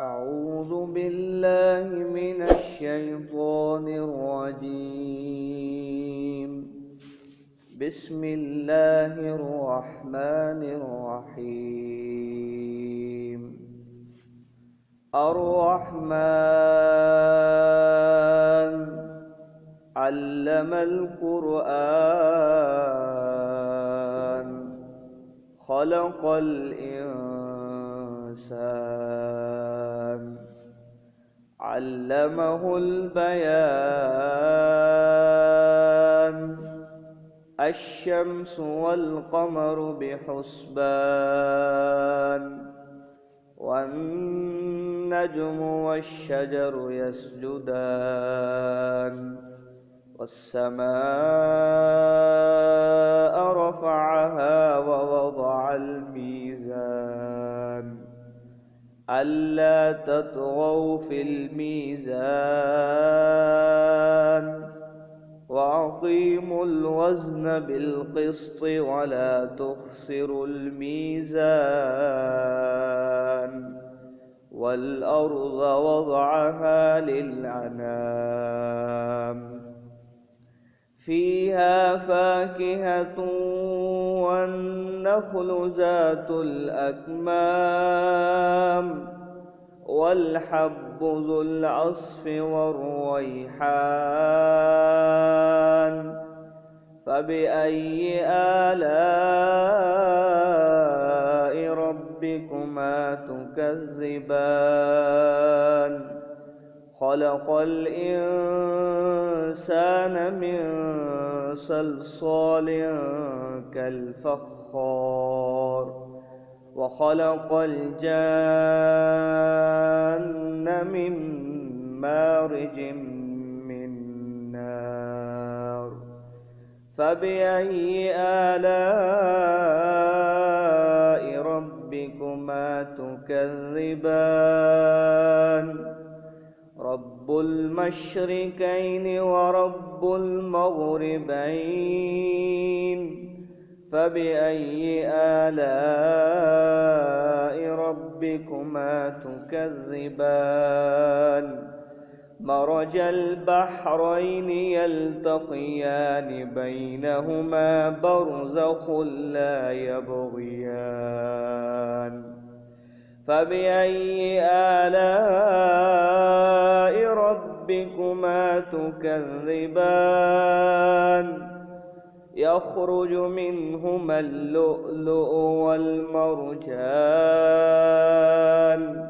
أعوذ بالله من الشيطان الرجيم. بسم الله الرحمن الرحيم. الرحمن علم القرآن خلق الإنسان علمه البيان. الشمس والقمر بحسبان والنجم والشجر يسجدان والسماء رفعها ووضع الميزان ألا تطغوا في الميزان وأقيموا الوزن بالقسط ولا تخسروا الميزان والأرض وضعها للأنام فيها فاكهة والنخل ذات الأكمام والحب ذو العصف والريحان فبأي آلاء ربكما تكذبان خلق الإنسان من صلصال كالفخار وخلق الجان من مارج من نار فبأي آلاء ربكما تكذبان رب المشركين ورب المغربين فبأي آلاء ربكما تكذبان مرج البحرين يلتقيان بينهما برزخ لا يبغيان فبأي آلاء ربكما تكذبان يخرج منهما اللؤلؤ والمرجان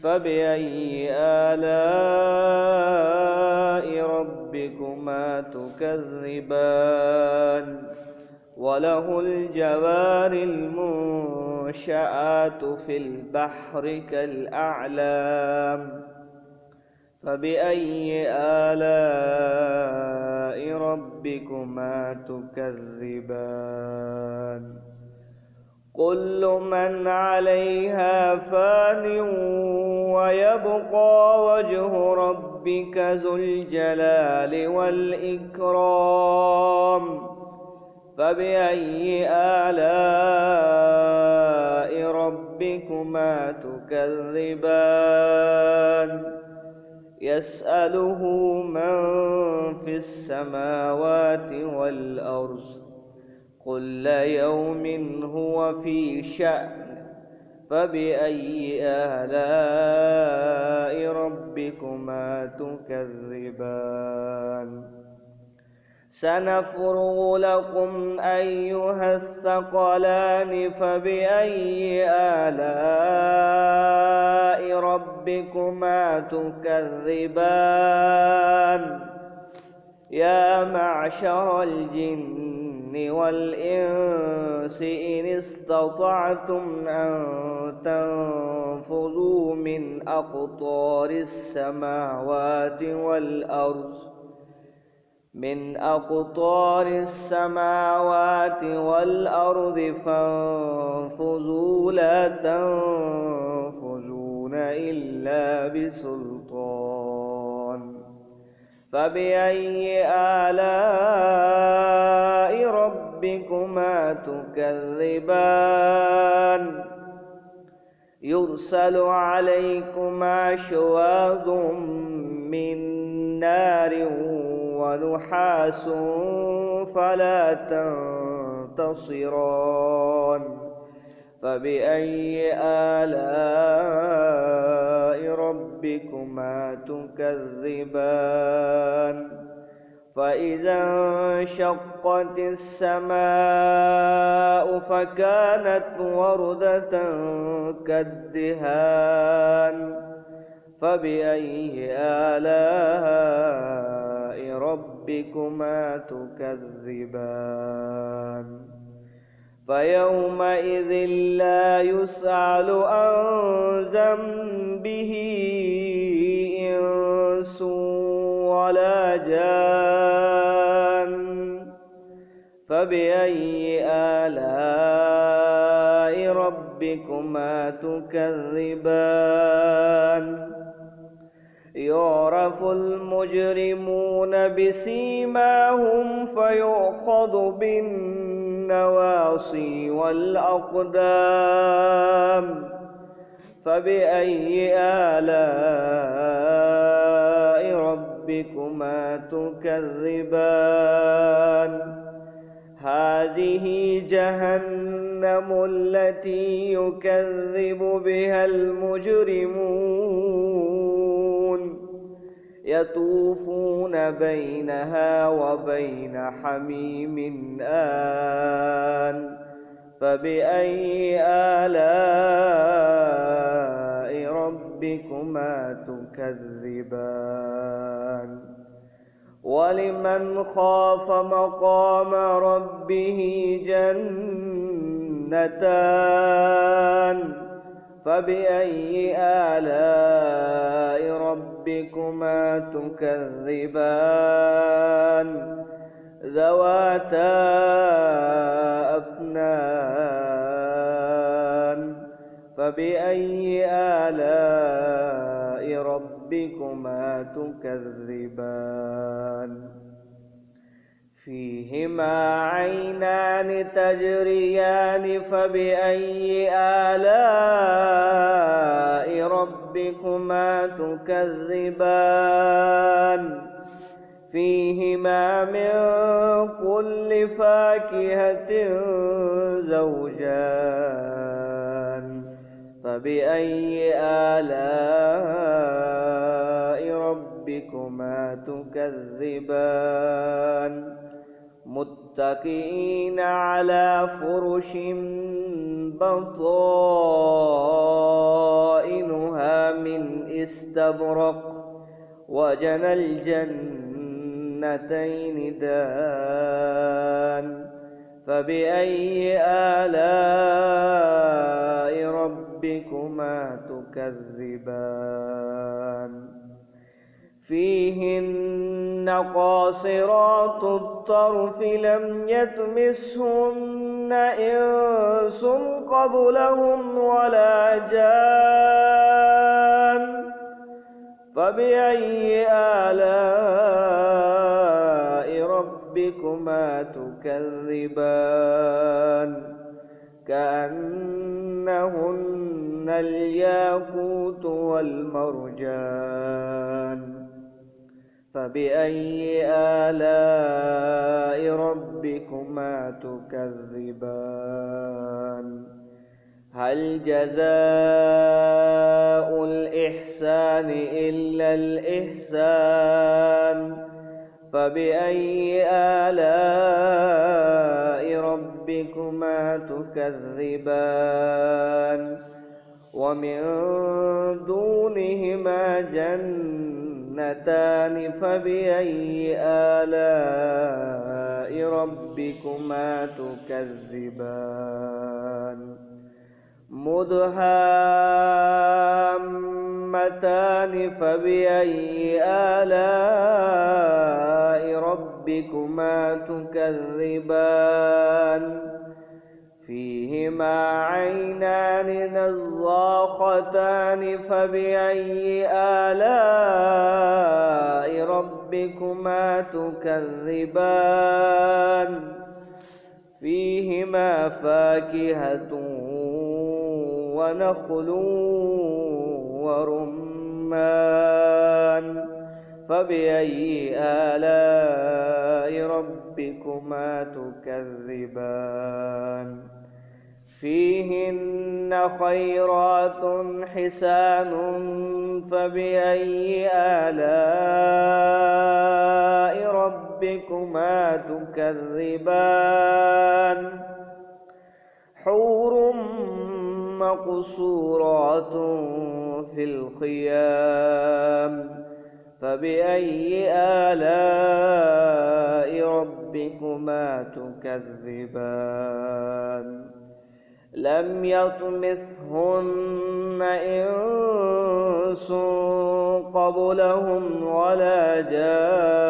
فبأي آلاء ربكما تكذبان وله الجوار المنشآت في البحر كالأعلام فبأي آلاء ربكما تكذبان كل من عليها فان ويبقى وجه ربك ذو الجلال والإكرام فبأي آلاء ربكما تكذبان يسأله من في السماوات والأرض كل يوم هو في شأن فبأي آلاء ربكما تكذبان سنفرغ لكم أيها الثقلان فبأي آلاء ربكما تكذبان يا معشر الجن والإنس إن استطعتم أن تنفذوا من أقطار السماوات والأرض فانفذوا لا تنفذون إلا بسلطان فبأي آلاء ربكما تكذبان يرسل عليكما شواظ من نار ونحاس فلا تنتصران فبأي آلاء ربكما تكذبان فإذا انشقت السماء فكانت وردة كالدهان فبأي آلاء ربكما تكذبان فيومئذ لا يسأل عن ذنبه إنس ولا جان فبأي آلاء ربكما تكذبان يعرف المجرمون بسيماهم فيؤخذ بالنواصي والأقدام فبأي آلاء ربكما تكذبان هذه جهنم التي يكذب بها المجرمون يطوفون بينها وبين حميم آن فبأي آلاء ربكما تكذبان ولمن خاف مقام ربه جنتان فبأي آلاء ربكما تكذبان ذواتا أفنان فبأي آلاء ربكما تكذبان فيهما عينان تجريان فبأي آلاء ربكما تكذبان فيهما من كل فاكهة زوجان فبأي آلاء ربكما تكذبان متكئين على فرش بطائنها من استبرق وجنى الجنتين دان فبأي آلاء ربكما تكذبان فيهن قاصرات الطرف لم يطمثهن إنس قبلهم ولا جان فبأي آلاء ربكما تكذبان كأنهن الياقوت والمرجان فبأي آلاء ربكما تكذبان هل جزاء الإحسان إلا الإحسان فبأي آلاء ربكما تكذبان ومن دونهما جنتان فبأي آلاء ربكما تكذبان مدهامتان فبأي آلاء ربكما تكذبان فيهما عينان نضاختان فبأي آلاء ربكما تكذبان فيهما فاكهة ونخل ورمان فبأي آلاء ربكما تكذبان فيهن خيرات حسان فبأي آلاء ربكما تكذبان حور مقصورات في الخيام فبأي آلاء ربكما تكذبان لم يطمثهن إنس قبلهم ولا جان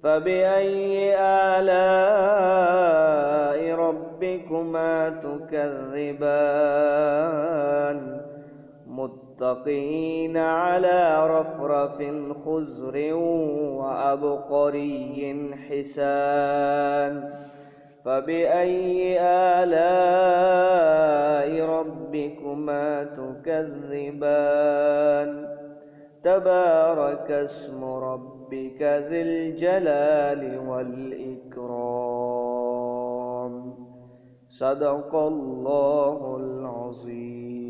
فبأي آلاء ربكما تكذبان متقين على رفرف خضر وعبقري حسان فبأي آلاء ربكما تكذبان تبارك اسم ربك ذي الجلال والإكرام صدق الله العظيم.